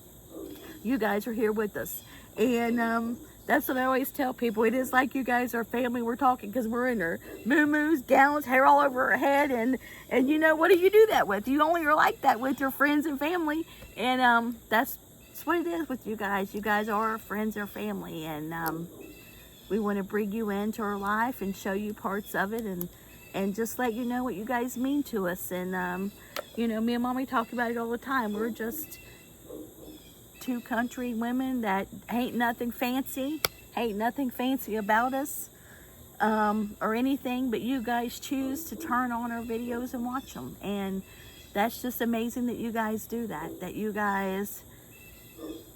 [SPEAKER 1] you guys are here with us. And that's what I always tell people. It is like you guys are family. We're talking because we're in our moo-moos, gowns, hair all over our head. And you know, what do you do that with? You only are like that with your friends and family. And that's what it is with you guys. You guys are our friends or family. And we want to bring you into our life and show you parts of it, and just let you know what you guys mean to us. And you know, me and Mommy talk about it all the time. We're just two country women that ain't nothing fancy about us or anything, but you guys choose to turn on our videos and watch them. And that's just amazing that you guys do that you guys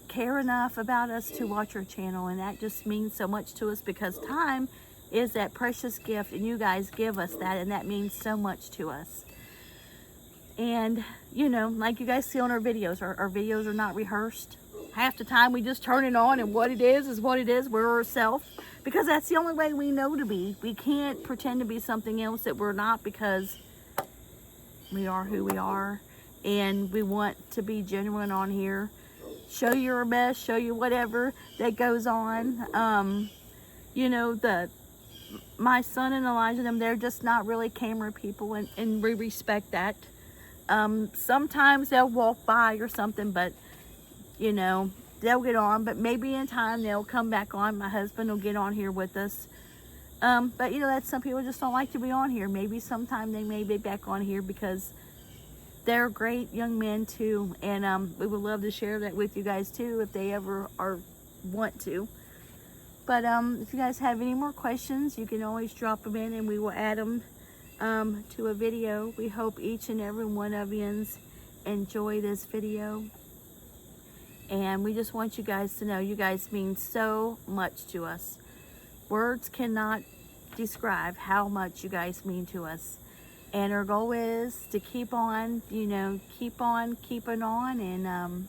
[SPEAKER 1] care enough about us to watch our channel. And that just means so much to us, because time is that precious gift, and you guys give us that, and that means so much to us. And, you know, like you guys see on our videos are not rehearsed. Half the time we just turn it on, and what it is what it is. We're ourselves, because that's the only way we know to be. We can't pretend to be something else that we're not, because we are who we are. And we want to be genuine on here. Show you our best, show you whatever that goes on. You know, my son and Elijah, they're just not really camera people, and we respect that. Sometimes they'll walk by or something, but you know, they'll get on, but maybe in time they'll come back on. My husband will get on here with us. But you know, that's, some people just don't like to be on here. Maybe sometime they may be back on here, because they're great young men too. And we would love to share that with you guys too, if they ever want to. But if you guys have any more questions, you can always drop them in, and we will add them to a video. We hope each and every one of you enjoy this video. And we just want you guys to know you guys mean so much to us. Words cannot describe how much you guys mean to us. And our goal is to keep on, you know, keep on keeping on. And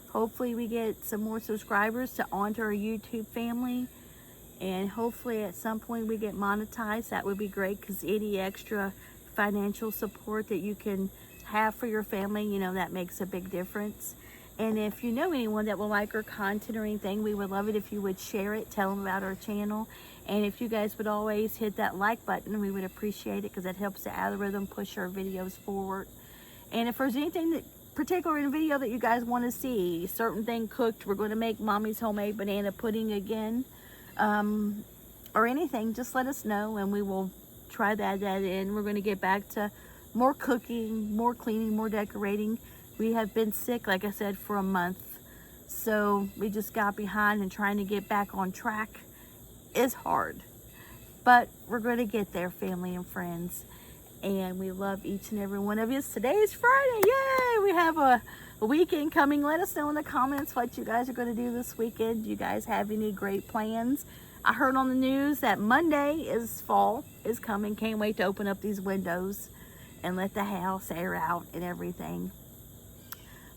[SPEAKER 1] hopefully we get some more subscribers to onto our YouTube family. And hopefully at some point we get monetized. That would be great, because any extra financial support that you can have for your family, you know, that makes a big difference. And if you know anyone that will like our content or anything, we would love it if you would share it, tell them about our channel. And if you guys would always hit that like button, we would appreciate it, because that helps the algorithm push our videos forward. And if there's anything that particular in a video that you guys want to see, certain thing cooked, we're going to make Mommy's homemade banana pudding again, or anything, just let us know, and we will try that in. We're going to get back to more cooking, more cleaning, more decorating. We have been sick, like I said, for a month. So we just got behind, and trying to get back on track is hard. But we're going to get there, family and friends. And we love each and every one of you. Today is Friday. Yay! We have a weekend coming. Let us know in the comments what you guys are going to do this weekend. Do you guys have any great plans? I heard on the news that Monday is fall is coming. Can't wait to open up these windows and let the house air out and everything.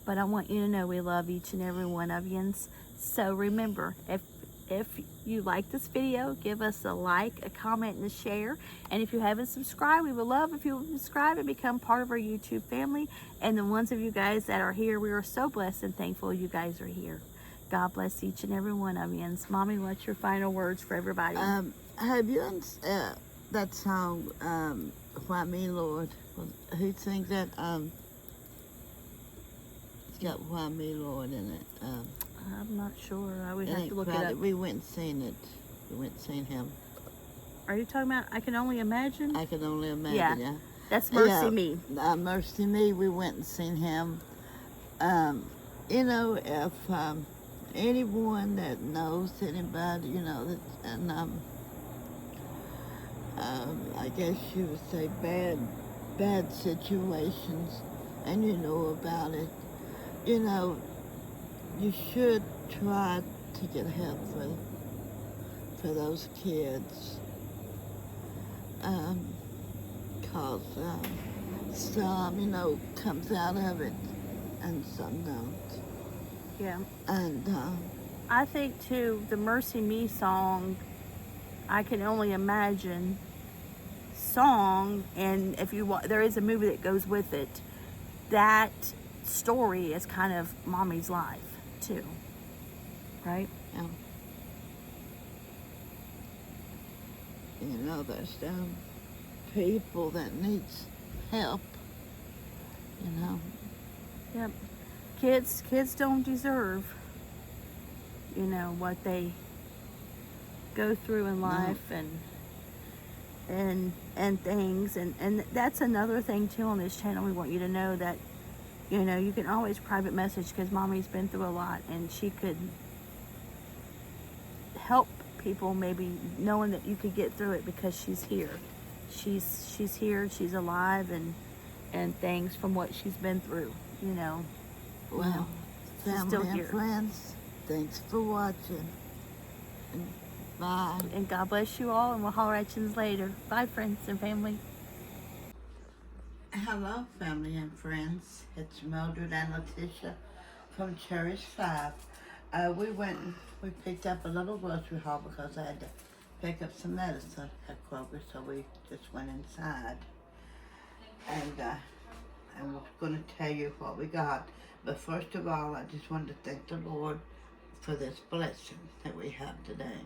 [SPEAKER 1] But I want you to know we love each and every one of you. So remember, if you like this video, give us a like, a comment, and a share. And if you haven't subscribed, we would love if you would subscribe and become part of our YouTube family. And the ones of you guys that are here, we are so blessed and thankful you guys are here. God bless each and every one of you. And Mommy, what's your final words for everybody?
[SPEAKER 2] Have you that song, Why Me, Lord? Who sings that? It's got Why Me, Lord in it.
[SPEAKER 1] I'm not sure. I would have to look it up.
[SPEAKER 2] We went and seen it. We went and seen him.
[SPEAKER 1] Are you talking about I Can Only Imagine?
[SPEAKER 2] I Can Only Imagine, yeah.
[SPEAKER 1] That's Mercy Me.
[SPEAKER 2] Mercy Me, we went and seen him. You know, if anyone that knows anybody, you know, that, and I guess you would say bad situations, and you know about it, you know, you should try to get help for those kids. Cause some, you know, comes out of it and some don't.
[SPEAKER 1] Yeah.
[SPEAKER 2] And
[SPEAKER 1] I think too, the Mercy Me song, I Can Only Imagine song, and if you there is a movie that goes with it, that story is kind of Mommy's life too, right?
[SPEAKER 2] Yeah. You know, there's people that needs help, you know.
[SPEAKER 1] Yep. Kids don't deserve, you know, what they go through in life. No. and things, and that's another thing too on this channel. We want you to know that, you know, you can always private message, because Mommy's been through a lot, and she could help people, maybe knowing that you could get through it because she's here. She's here, she's alive, and things from what she's been through, you know.
[SPEAKER 2] Well, family and friends, thanks for watching. And bye.
[SPEAKER 1] And God bless you all, and we'll holler at you later. Bye, friends and family.
[SPEAKER 2] Hello, family and friends. It's Mildred and Letitia from Cherished 5. We picked up a little grocery haul because I had to pick up some medicine at Kroger, so we just went inside. And we're going to tell you what we got. But first of all, I just wanted to thank the Lord for this blessing that we have today.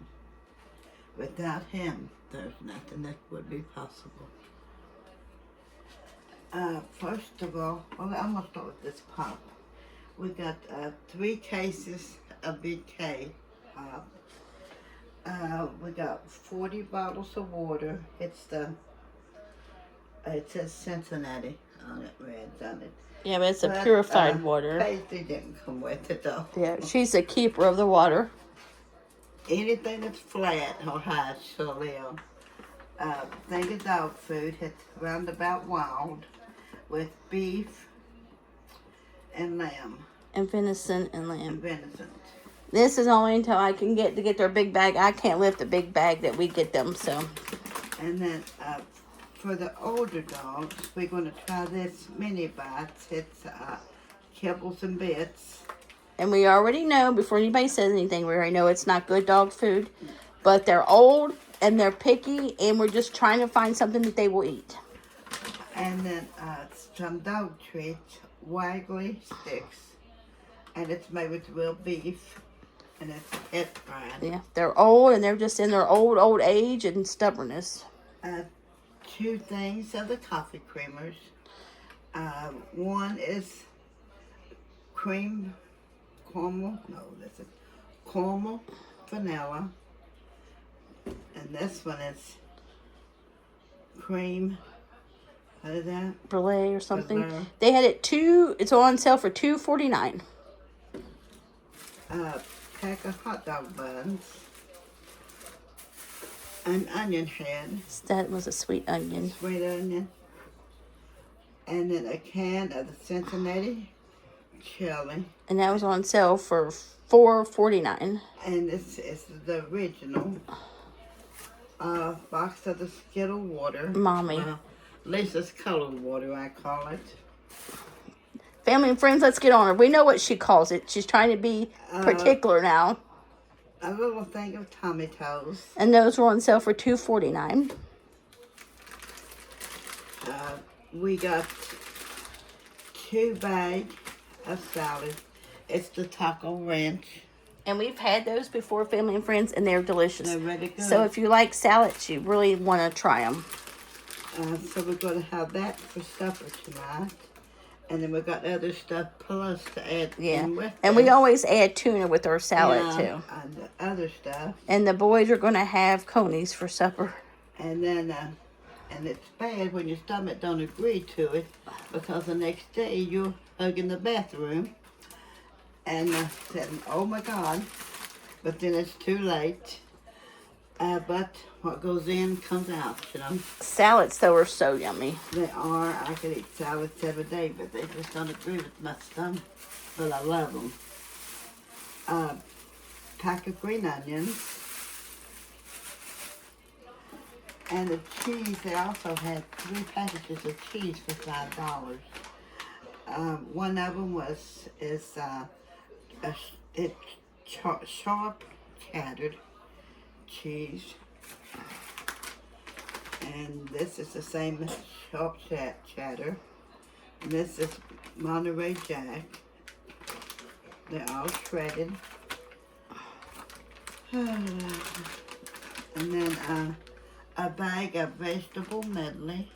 [SPEAKER 2] Without Him, there's nothing that would be possible. First of all, well, I'm going to start with this pop. We got 3 cases of Big K pop. We got 40 bottles of water. It says Cincinnati on it, red on it.
[SPEAKER 1] Yeah, but it's a purified water.
[SPEAKER 2] Paisley didn't come with it though.
[SPEAKER 1] Yeah, she's a keeper of the water.
[SPEAKER 2] Anything that's flat or high, she'll live. Thing of dog food, it's Roundabout Wild with beef and lamb.
[SPEAKER 1] And venison and lamb.
[SPEAKER 2] And venison.
[SPEAKER 1] This is only until I can get their big bag. I can't lift the big bag that we get them, so.
[SPEAKER 2] And then for the older dogs, we're going to try this mini bites. It's kibbles and bits.
[SPEAKER 1] And we already know, before anybody says anything, we already know it's not good dog food. But they're old and they're picky, and we're just trying to find something that they will eat.
[SPEAKER 2] And then some dog treats, Waggly Sticks. And it's made with real beef. And it's pet fried.
[SPEAKER 1] Yeah, they're old, and they're just in their old age and stubbornness.
[SPEAKER 2] 2 things of the coffee creamers. One is caramel vanilla. And this one is cream What is that?
[SPEAKER 1] Brulee or something.
[SPEAKER 2] Brulee.
[SPEAKER 1] They had it it's on sale for $2.49.
[SPEAKER 2] Pack of hot dog buns. An onion head.
[SPEAKER 1] That was a sweet onion.
[SPEAKER 2] Sweet onion. And then a can of the Cincinnati chili.
[SPEAKER 1] And that was on sale for $4.49.
[SPEAKER 2] And this is the original box of the Skittle water.
[SPEAKER 1] Mommy.
[SPEAKER 2] Lisa's colored water, I call it.
[SPEAKER 1] Family and friends, let's get on her. We know what she calls it. She's trying to be particular now.
[SPEAKER 2] A little thing of tomatoes.
[SPEAKER 1] And those were on sale for $2.49.
[SPEAKER 2] We got 2 bags of salad. It's the taco ranch.
[SPEAKER 1] And we've had those before, family and friends, and they're delicious.
[SPEAKER 2] They're really good.
[SPEAKER 1] So if you like salads, you really want to try them.
[SPEAKER 2] So we're going to have that for supper tonight. And then we got other stuff plus to add in with
[SPEAKER 1] And
[SPEAKER 2] this.
[SPEAKER 1] we always add tuna with our salad, too.
[SPEAKER 2] And the other stuff.
[SPEAKER 1] And the boys are going to have conies for supper.
[SPEAKER 2] And then, and it's bad when your stomach don't agree to it, because the next day you're hugging the bathroom and saying, oh my God, but then it's too late. But what goes in comes out, you know.
[SPEAKER 1] Salads, though, are so yummy.
[SPEAKER 2] They are. I could eat salads every day, but they just don't agree with my stomach. But I love them. Pack of green onions. And the cheese, they also had 3 packages of cheese for $5. One of them is sharp chattered cheese. And this is the same sharp cheddar. And this is Monterey Jack. They're all shredded. And then a bag of vegetable medley.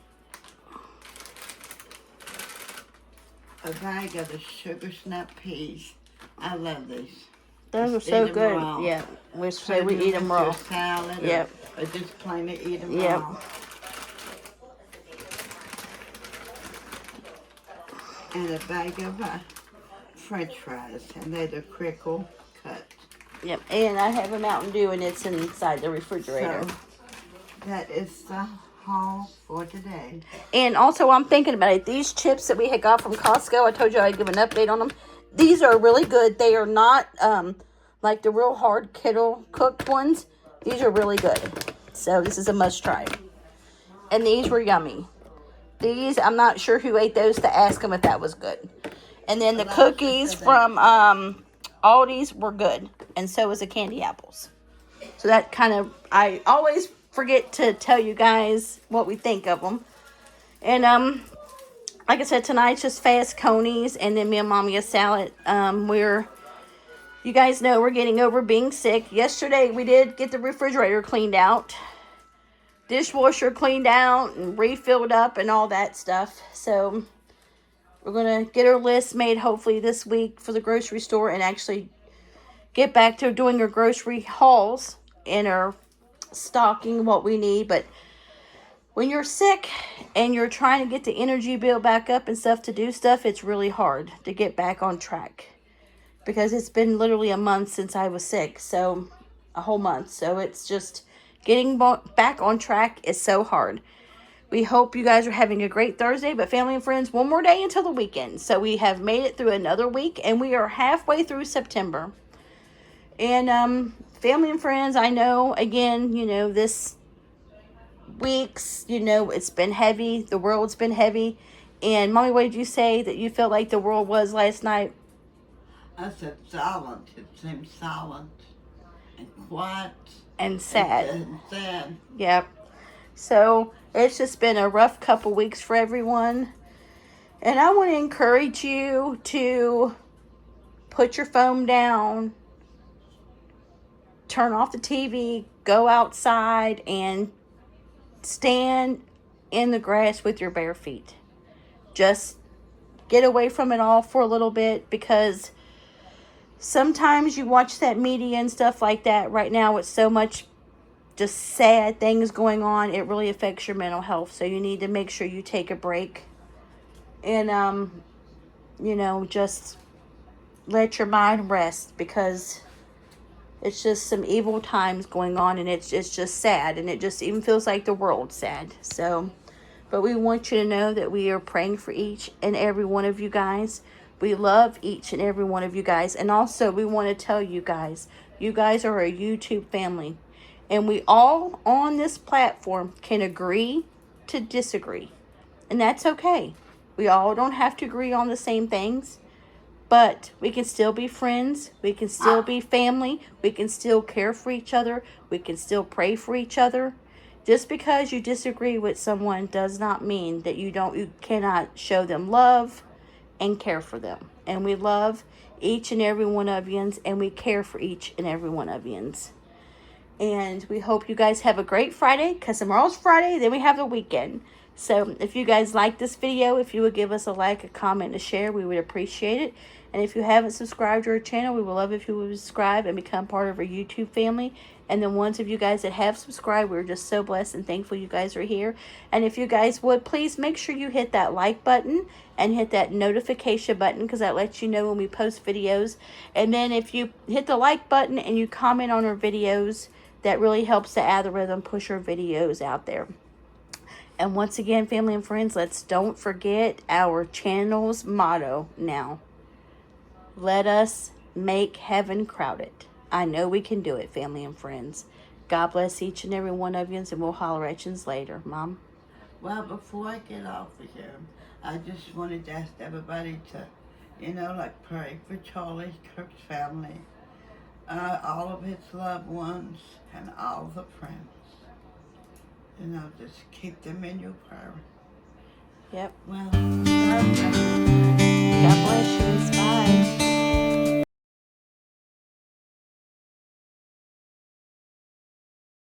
[SPEAKER 2] A bag of the sugar snap peas. I love these.
[SPEAKER 1] Those are
[SPEAKER 2] Just
[SPEAKER 1] so
[SPEAKER 2] eat 'em
[SPEAKER 1] good.
[SPEAKER 2] raw.
[SPEAKER 1] Yeah, we say
[SPEAKER 2] Put
[SPEAKER 1] we
[SPEAKER 2] 'em
[SPEAKER 1] eat them
[SPEAKER 2] with your
[SPEAKER 1] raw.
[SPEAKER 2] salad
[SPEAKER 1] Yep.
[SPEAKER 2] or just plain to eat them
[SPEAKER 1] Yep.
[SPEAKER 2] raw. And a bag of French fries, and they're the crinkle cut.
[SPEAKER 1] Yep, and I have a Mountain Dew, and it's inside the refrigerator.
[SPEAKER 2] So that is the haul for today.
[SPEAKER 1] And also, I'm thinking about it. These chips that we had got from Costco, I told you I'd give an update on them. These are really good. They are not like the real hard kettle cooked ones. These are really good. So this is a must try. And these were yummy. These, I'm not sure who ate those to ask them if that was good. And then the cookies from Aldi's were good. And so was the candy apples. So that kind of, I always forget to tell you guys what we think of them. And like I said, tonight's just fast conies, and then me and Mommy a salad. You guys know we're getting over being sick. Yesterday we did get the refrigerator cleaned out, dishwasher cleaned out and refilled up and all that stuff. So we're gonna get our list made hopefully this week for the grocery store and actually get back to doing our grocery hauls and our stocking what we need. But when you're sick and you're trying to get the energy bill back up and stuff to do stuff, it's really hard to get back on track. Because it's been literally a month since I was sick. So, a whole month. So, it's just getting back on track is so hard. We hope you guys are having a great Thursday. But family and friends, one more day until the weekend. So, we have made it through another week. And we are halfway through September. And, family and friends, I know, again, this weeks, it's been heavy. The world's been heavy. And Mommy, what did you say that you felt like the world was last night?
[SPEAKER 2] I said silent. It seemed silent and quiet.
[SPEAKER 1] And sad.
[SPEAKER 2] And sad.
[SPEAKER 1] Yep. So it's just been a rough couple weeks for everyone. And I want to encourage you to put your phone down, turn off the TV, go outside and stand in the grass with your bare feet. Just get away from it all for a little bit, because sometimes you watch that media and stuff like that. Right now it's so much just sad things going on, it really affects your mental health. So you need to make sure you take a break and, just let your mind rest, because it's just some evil times going on, and it's just sad, and it just even feels like the world's sad. So, but we want you to know that we are praying for each and every one of you guys. We love each and every one of you guys. And also, we want to tell you guys are a YouTube family. And we all on this platform can agree to disagree. And that's okay. We all don't have to agree on the same things. But we can still be friends. We can still be family. We can still care for each other. We can still pray for each other. Just because you disagree with someone does not mean that you cannot show them love and care for them. And we love each and every one of yous, and we care for each and every one of yous. And we hope you guys have a great Friday, because tomorrow's Friday, then we have the weekend. So if you guys like this video, if you would give us a like, a comment, a share, we would appreciate it. And if you haven't subscribed to our channel, we would love if you would subscribe and become part of our YouTube family. And the ones of you guys that have subscribed, we're just so blessed and thankful you guys are here. And if you guys would, please make sure you hit that like button and hit that notification button, because that lets you know when we post videos. And then if you hit the like button and you comment on our videos, that really helps the algorithm push our videos out there. And once again, family and friends, don't forget our channel's motto now. Let us make heaven crowded. I know we can do it, family and friends. God bless each and every one of you, and we'll holler at you later. Mom?
[SPEAKER 2] Well, before I get off of here, I just wanted to ask everybody to, pray for Charlie Kirk's family, all of his loved ones, and all the friends. Just keep them in your prayer.
[SPEAKER 1] Yep.
[SPEAKER 2] Well,
[SPEAKER 1] God bless you. Bye.